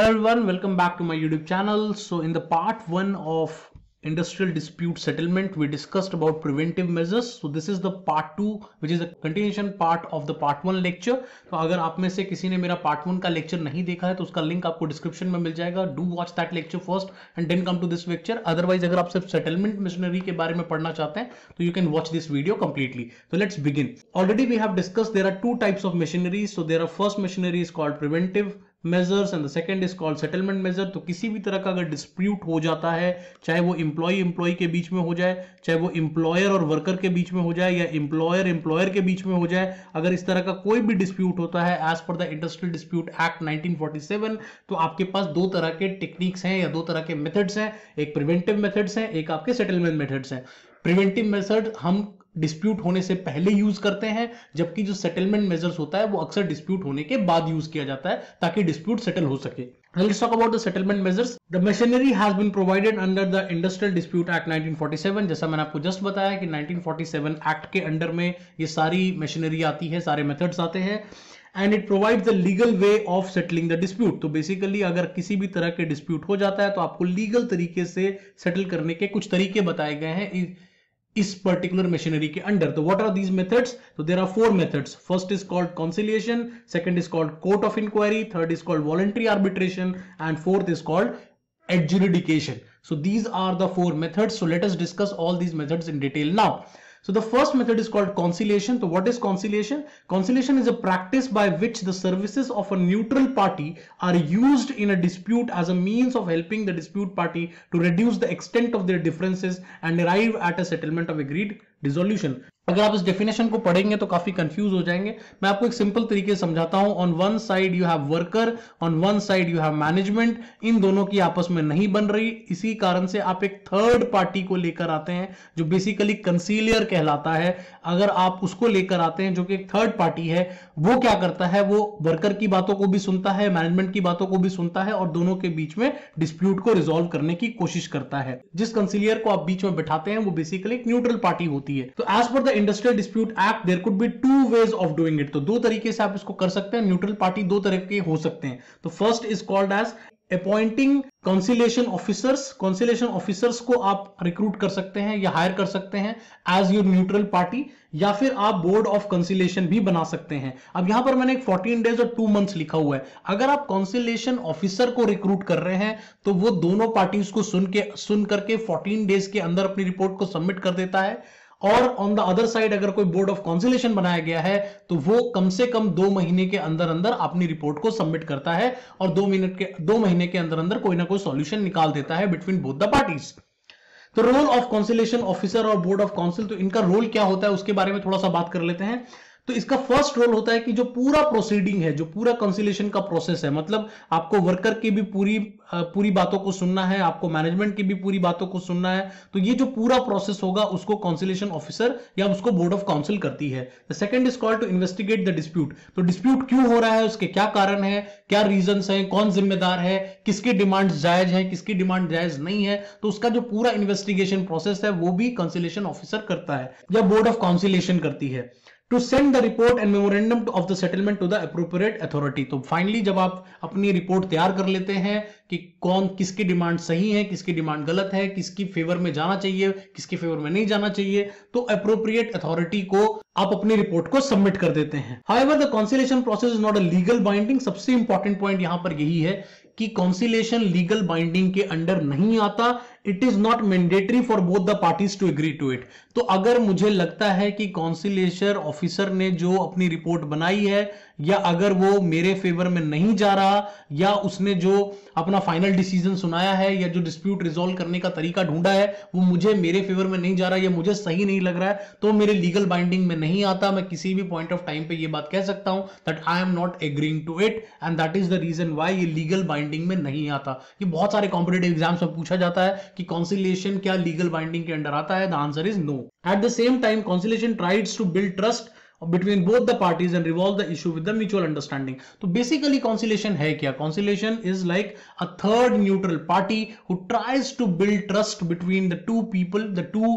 Hello everyone, welcome back to my YouTube channel. So in the part 1 of industrial dispute settlement, we discussed about preventive measures. So this is the part 2 which is a continuation part of the part 1 lecture. तो अगर आप में से किसी ने मेरा part 1 का lecture नहीं देखा है तो उसका link आपको description में मिल जाएगा. Do watch that lecture first and then come to this lecture. Otherwise अगर आप सिर्फ settlement machinery के बारे में पढ़ना चाहते हैं तो you can watch this video completely. So let's begin. Already we have discussed there are two types of machinery. So there are first machinery is called preventive measures and the second is called settlement measure. तो किसी भी तरह का अगर dispute हो जाता है, चाहे वो एम्प्लॉय के बीच में हो जाए, चाहे वो एम्प्लॉयर और वर्कर के बीच में हो जाए, या एम्प्लॉयर के बीच में हो जाए, अगर इस तरह का कोई भी डिस्प्यूट होता है as per the industrial dispute act 1947, तो आपके पास दो तरह के टेक्निक्स हैं या दो तरह के मेथड्स हैं. एक प्रिवेंटिव मेथड्स हैं, एक आपके सेटलमेंट मेथड्स हैं. प्रिवेंटिव मेथड हम डिस्प्यूट होने से पहले यूज करते हैं, जबकि जो सेटलमेंट मेजर्स होता है वो अक्सर डिस्प्यूट होने के बाद यूज किया जाता है ताकि डिस्प्यूट सेटल हो सके. Let's talk about the settlement measures. The machinery has been provided under the Industrial Dispute Act 1947. जैसा मैंने आपको जस्ट बताया कि 1947 एक्ट के अंडर में ये सारी मशीनरी आती है, सारे मेथड्स आते हैं. And it provide the legal way of settling the dispute. तो बेसिकली अगर किसी भी तरह के डिस्प्यूट हो जाता है तो आपको लीगल तरीके से सेटल करने के कुछ तरीके बताए गए हैं इस पर्टिकुलर मशीनरी के अंडर. तो व्हाट आर दीज मेथड्स? तो there are four methods. First is called conciliation, second is called court of inquiry, third is called voluntary arbitration and fourth is called adjudication. So these are the four methods. So let us discuss all these methods in detail now. So the first method is called conciliation. So what is conciliation? Conciliation is a practice by which the services of a neutral party are used in a dispute as a means of helping the dispute party to reduce the extent of their differences and arrive at a settlement of agreed dissolution. अगर आप इस definition को पढ़ेंगे तो काफी confuse हो जाएंगे. मैं आपको एक सिंपल तरीके से समझाता हूं. On one side you have worker, on one side you have management. इन दोनों की आपस में नहीं बन रही, इसी कारण से आप एक थर्ड पार्टी को लेकर आते हैं जो बेसिकली कंसीलियर कहलाता है. अगर आप उसको लेकर आते हैं जो कि एक थर्ड पार्टी है, वो क्या करता है, वो वर्कर की बातों को भी सुनता है, मैनेजमेंट की बातों को भी सुनता है और दोनों के बीच में डिस्प्यूट को रिजॉल्व करने की कोशिश करता है. जिस कंसीलियर को आप बीच में बैठाते हैं वो बेसिकली एक न्यूट्रल पार्टी होती है. तो as per the industrial dispute act there could be two ways of doing it. तो दो तरीके से आप इसको कर सकते हैं. न्यूट्रल पार्टी दो तरह के हो सकते हैं. तो first is called as appointing conciliation officers. Conciliation officers को आप रिक्रूट कर सकते हैं या हायर कर सकते हैं एज योर न्यूट्रल पार्टी, या फिर आप बोर्ड ऑफ कंसिलिएशन भी बना सकते हैं. अब यहां पर मैंने एक 14 डेज और 2 मंथ्स लिखा हुआ है. अगर आप कंसिलिएशन ऑफिसर को रिक्रूट कर रहे हैं तो वो दोनों पार्टीज को सुन करके 14 डेज के अंदर अपनी रिपोर्ट को सबमिट कर देता है. और ऑन द अदर साइड अगर कोई बोर्ड ऑफ कंसिलिएशन बनाया गया है तो वो कम से कम 2 महीने के अंदर अंदर अपनी रिपोर्ट को सबमिट करता है और 2 महीने के अंदर अंदर कोई ना कोई सॉल्यूशन निकाल देता है बिटवीन बोथ द पार्टीज. तो रोल ऑफ कंसिलिएशन ऑफिसर और बोर्ड ऑफ काउंसिल, तो इनका रोल क्या होता है उसके बारे में थोड़ा सा बात कर लेते हैं. तो इसका फर्स्ट रोल होता है कि जो पूरा प्रोसीडिंग है, जो पूरा कंसिलिएशन का प्रोसेस है, मतलब आपको वर्कर की भी पूरी बातों को सुनना है, आपको मैनेजमेंट की भी पूरी बातों को सुनना है. तो ये जो पूरा प्रोसेस होगा उसको कंसिलिएशन ऑफिसर या उसको बोर्ड ऑफ काउंसिल करती है. The second is called to investigate the dispute. तो डिस्प्यूट क्यों हो रहा है, उसके क्या कारण है, क्या रीजंस हैं, कौन जिम्मेदार है, किसकी डिमांड जायज है, किसकी डिमांड जायज नहीं है. तो उसका जो पूरा इन्वेस्टिगेशन प्रोसेस है वो भी कंसिलिएशन ऑफिसर करता है या बोर्ड ऑफ काउंसिलेशन करती है. To send the report and memorandum of the settlement to the appropriate authority. तो फाइनली जब आप अपनी रिपोर्ट तैयार कर लेते हैं कि किसकी डिमांड सही है, किसकी डिमांड गलत है, किसकी फेवर में जाना चाहिए, किसके फेवर में नहीं जाना चाहिए, तो अप्रोप्रिएट अथॉरिटी को आप अपनी रिपोर्ट को सबमिट कर देते हैं. However the conciliation process is not a legal binding. सबसे इंपॉर्टेंट पॉइंट यहां पर यही है कि कंसिलिएशन लीगल बाइंडिंग के अंडर नहीं आता. It is not mandatory for both the parties to agree to it. तो अगर मुझे लगता है कि कंसिलिएशन ऑफिसर ने जो अपनी रिपोर्ट बनाई है, या अगर वो मेरे फेवर में नहीं जा रहा, या उसने जो अपना फाइनल डिसीजन सुनाया है या जो डिस्प्यूट रिजॉल्व करने का तरीका ढूंढा है वो मुझे मेरे फेवर में नहीं जा रहा या मुझे सही नहीं लग रहा है, तो मेरे लीगल बाइंडिंग में नहीं आता. मैं किसी भी पॉइंट ऑफ टाइम पे ये बात कह सकता हूं that I am not agreeing to it and that is the reason why ये लीगल बाइंडिंग में नहीं आता. ये बहुत सारे कॉम्पिटिटिव एग्जाम्स में पूछा जाता है कि कंसिलिएशन क्या लीगल बाइंडिंग के अंडर आता है. The answer is no. At the same time conciliation tries to build trust between both the parties and resolve the issue with the mutual understanding. तो basically conciliation है क्या? Conciliation is like a third neutral party who tries to build trust between the two people, the two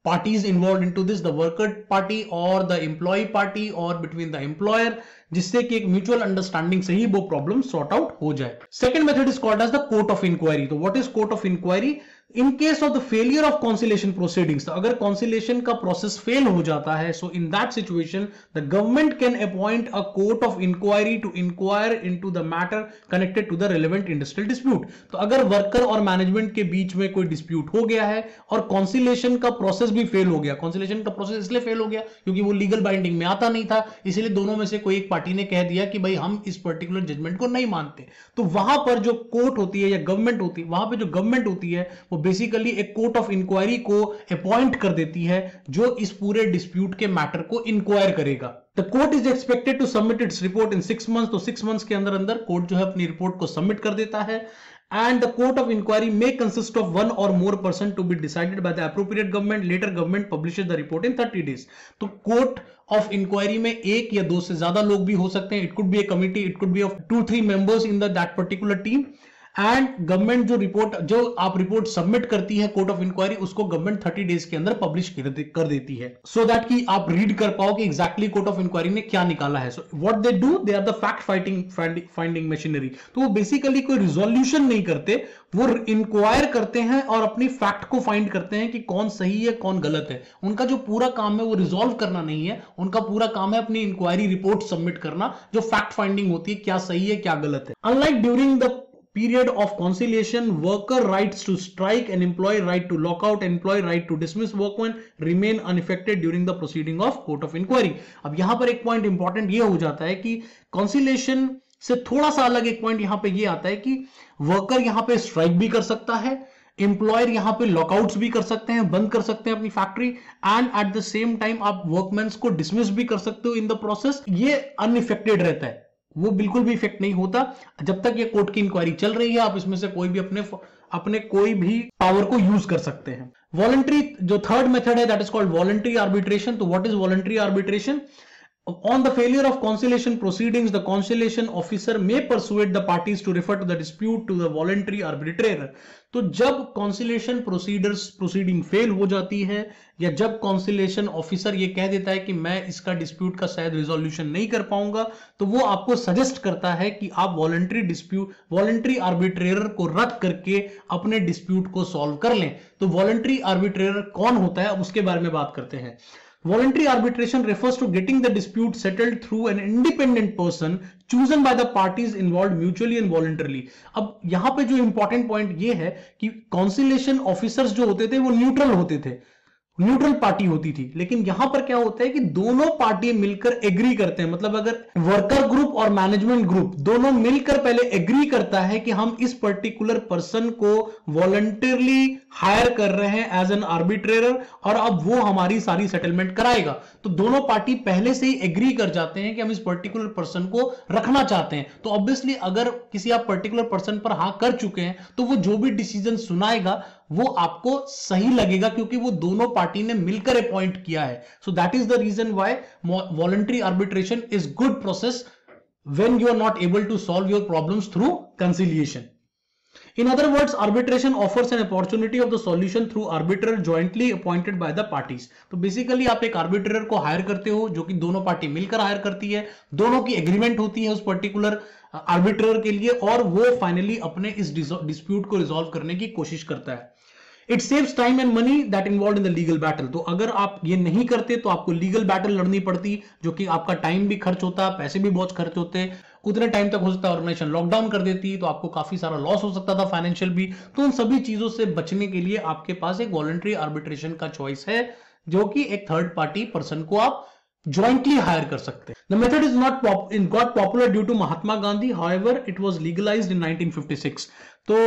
parties involved into this, the worker party or the employee party or between the employer, जिससे कि एक mutual understanding से ही वो problem sort out हो जाए. Second method is called as the court of inquiry. तो what is court of inquiry? In case of the failure of conciliation proceedings, अगर conciliation का प्रोसेस फेल हो जाता है, so in that situation the government can appoint a court of inquiry to inquire into the matter connected to the relevant industrial dispute. तो अगर worker और management के बीच में कोई डिस्प्यूट हो गया है और कॉन्सिलेशन का प्रोसेस भी फेल हो गया, कॉन्सिलेशन का प्रोसेस इसलिए फेल हो गया क्योंकि वो लीगल बाइंडिंग में आता नहीं था, इसलिए दोनों में से कोई एक पार्टी ने कह दिया कि भाई हम इस पर्टिकुलर जजमेंट को नहीं मानते, तो वहां पर जो कोर्ट होती है या गवर्नमेंट होती है, वहां पर जो गवर्नमेंट होती है वो बेसिकली एक कोर्ट ऑफ इंक्वायरी को अपॉइंट कर देती है जो इस पूरे डिस्प्यूट के मैटर को इंक्वायर करेगा. The court is expected to submit its report in 6 months. तो 6 months के अंदर अंदर कोर्ट जो है अपनी रिपोर्ट को सबमिट कर देता है. And the court of inquiry may consist of one or more person to be decided by the appropriate government. Later government publishes the report in 30 days. तो court of inquiry में एक या दो से ज्यादा लोग भी हो सकते हैं. It could be a committee, it could be of 2-3 members in that particular team. And government जो आप रिपोर्ट सबमिट करती है कोर्ट ऑफ इंक्वायरी, उसको गवर्नमेंट 30 डेज के अंदर पब्लिश कर देती है, सो दैट कि आप रीड कर पाओ कि एग्जैक्टली कोर्ट ऑफ इंक्वायरी ने क्या निकाला है. So what they do, they are the fact finding machinery. तो वो बेसिकली कोई रिजोल्यूशन नहीं करते, वो इंक्वायर करते हैं और अपनी फैक्ट को फाइंड करते हैं कि कौन सही है कौन गलत है. उनका जो पूरा काम है वो रिजोल्व करना नहीं है, उनका पूरा काम है अपनी इंक्वायरी रिपोर्ट सबमिट करना, जो फैक्ट फाइंडिंग होती है क्या सही है क्या गलत है. Unlike during the period of conciliation, worker rights to strike and employee right to lock out, employee right to dismiss workmen remain unaffected during the proceeding of court of inquiry. अब यहां पर एक पॉइंट इंपॉर्टेंट ये हो जाता है कि conciliation से थोड़ा सा अलग एक पॉइंट यहां पे ये आता है कि वर्कर यहां पे स्ट्राइक भी कर सकता है, एम्प्लॉयर यहां पे लॉकआउट्स भी कर सकते हैं, बंद कर सकते हैं अपनी factory, and eight the same time आप वर्कमैन्स को डिसमिस भी कर सकते हो इन द प्रोसेस. ये अनइफेक्टेड रहता है, वो बिल्कुल भी इफेक्ट नहीं होता जब तक ये कोर्ट की इंक्वायरी चल रही है. आप इसमें से कोई भी अपने कोई भी पावर को यूज कर सकते हैं. वॉलंटरी जो थर्ड मेथड है that is called voluntary arbitration. तो what is voluntary arbitration? On the failure of conciliation proceedings, the conciliation officer may persuade the parties to refer to the dispute to the voluntary arbitrator. तो जब conciliation proceeding fail हो जाती है या जब conciliation officer ये कह देता है कि मैं इसका dispute का शायद resolution नहीं कर पाऊंगा, तो वो आपको suggest करता है कि आप voluntary arbitrator को रद्द करके अपने dispute को solve कर लें. तो voluntary arbitrator कौन होता है, अब उसके बारे में बात करते हैं. Voluntary arbitration refers to getting the dispute settled through an independent person chosen by the parties involved mutually and voluntarily. अब यहां पे जो इंपॉर्टेंट पॉइंट ये है कि conciliation officers जो होते थे वो न्यूट्रल होते थे, न्यूट्रल पार्टी होती थी. लेकिन यहां पर क्या होता है कि दोनों पार्टी मिलकर एग्री करते हैं, मतलब अगर वर्कर ग्रुप और मैनेजमेंट ग्रुप दोनों मिलकर पहले एग्री करता है कि हम इस पर्टिकुलर पर्सन को वॉलंटरली हायर कर रहे हैं एज एन आर्बिट्रेटर और अब वो हमारी सारी सेटलमेंट कराएगा, तो दोनों पार्टी पहले से ही एग्री कर जाते हैं कि हम इस पर्टिकुलर पर्सन को रखना चाहते हैं. तो ऑब्वियसली अगर किसी आप पर्टिकुलर पर्सन पर हाँ कर चुके हैं तो वो जो भी डिसीजन सुनाएगा वो आपको सही लगेगा क्योंकि वो दोनों पार्टी ने मिलकर अपॉइंट किया है. So that is the reason why voluntary arbitration is good process when you are not able to solve your problems through conciliation. In other words, arbitration offers an opportunity of the solution through arbiter jointly appointed by the parties. तो basically आप एक arbitrator को higher करते हो जो कि दोनों party मिलकर हायर करती है, दोनों की एग्रीमेंट होती है उस पर्टिकुलर आर्बिट्रेटर के लिए और वो फाइनली अपने इस डिस्प्यूट को रिजॉल्व करने की कोशिश करता है. It saves time and money that involve in the legal battle. तो अगर आप ये नहीं करते तो आपको लीगल बैटल लड़नी पड़ती, जो कि आपका टाइम भी खर्च होता, पैसे भी बहुत खर्च होते, उतने टाइम तक हो सकता है ऑर्गेनाइजेशन लॉकडाउन कर देती, तो आपको काफी सारा लॉस हो सकता था फाइनेंशियल भी. तो उन सभी चीजों से बचने के लिए आपके पास एक वॉलंटरी आर्बिट्रेशन का चॉइस है जो कि एक थर्ड पार्टी पर्सन को आप jointly हायर कर सकते हैं. The method is not got popular due to Mahatma Gandhi. However, it was legalized in 1956. तो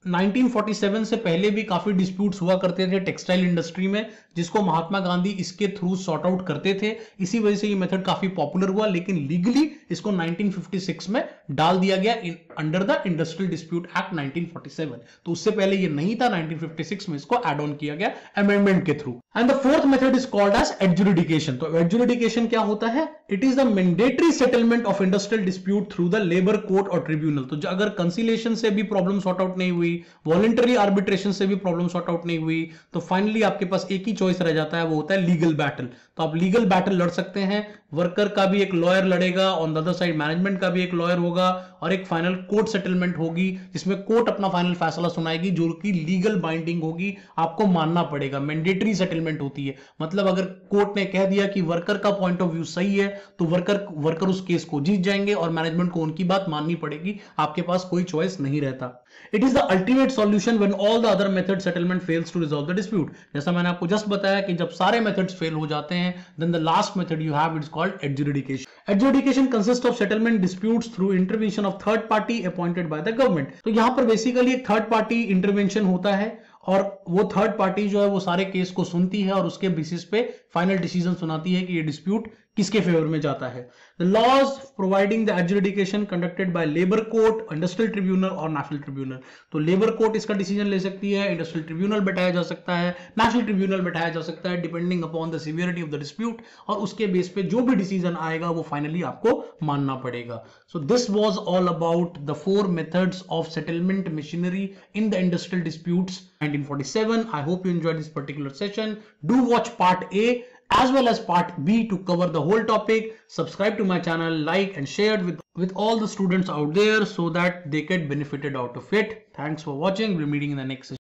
1947 से पहले भी काफी डिस्प्यूट्स हुआ करते थे टेक्सटाइल इंडस्ट्री में, जिसको महात्मा गांधी इसके थ्रू सॉर्ट आउट करते थे. इसी वजह से ये मेथड काफी पॉपुलर हुआ, लेकिन लीगली इसको 1956 में डाल दिया गया under the industrial dispute act 1947. तो उससे पहले ये नहीं था, 1956 में इसको एड ऑन किया गया अमेंडमेंट के through. And the fourth method is called as adjudication. तो एडजुडिकेशन क्या होता है? It is the mandatory settlement of industrial dispute through the labour court और ट्रिब्यूनल। तो अगर कंसिलेशन से भी प्रॉब्लम सॉर्ट आउट नहीं हुई, वॉलंटरी आर्बिट्रेशन से भी प्रॉब्लम सॉर्ट आउट नहीं हुई, तो फाइनली आपके पास एक ही चॉइस रह जाता है, वो होता है लीगल बैटल। तो आप लीगल बैटल लड़ सकते हैं, वर्कर का भी एक लॉयर लड़ेगा, on the other side management का भी एक लॉयर होगा, और एक फाइनल कोर्ट सेटलमेंट होगी जिसमें कोर्ट अपना फाइनल फैसला सुनाएगी जो कि लीगल बाइंडिंग होगी, आपको मानना पड़ेगा। मैंडेटरी सेटलमेंट होती है, मतलब अगर कोर्ट ने कह दिया कि वर्कर का पॉइंट ऑफ व्यू सही है तो वर्कर उस केस को जीत जाएंगे और मैनेजमेंट को उनकी बात माननी पड़ेगी, आपके पास कोई चॉइस नहीं रहता। It is the ultimate solution when all the other method settlement fails to resolve the dispute. जैसा मैंने आपको जस्ट बताया कि जब सारे मेथड्स फेल हो जाते हैं, then the last method you have it's called adjudication. Adjudication consist of settlement disputes through intervention of third party appointed by the government. तो यहां पर बेसिकली एक थर्ड पार्टी इंटरवेंशन होता है और वो थर्ड पार्टी जो है वो सारे केस को सुनती है और उसके बेसिस पे फाइनल डिसीजन सुनाती है कि ये डिस्प्यूट किसके फेवर में जाता है। The laws providing the adjudication conducted by labour court, industrial tribunal और नेशनल ट्रिब्यूनल। तो लेबर कोर्ट इसका डिसीजन ले सकती है, इंडस्ट्रियल ट्रिब्यूनल बैठाया जा सकता है, नेशनल ट्रिब्यूनल बैठाया जा सकता है, depending upon the severity of the dispute, और उसके बेस पे जो भी डिसीजन आएगा वो फाइनली आपको मानना पड़ेगा। So this was all about the 4 methods of settlement machinery in the industrial disputes 1947. I hope you enjoyed this particular session. Do watch part A as well as part B to cover the whole topic. Subscribe to my channel, like and share with all the students out there so that they get benefited out of it. Thanks for watching. We're meeting in the next session.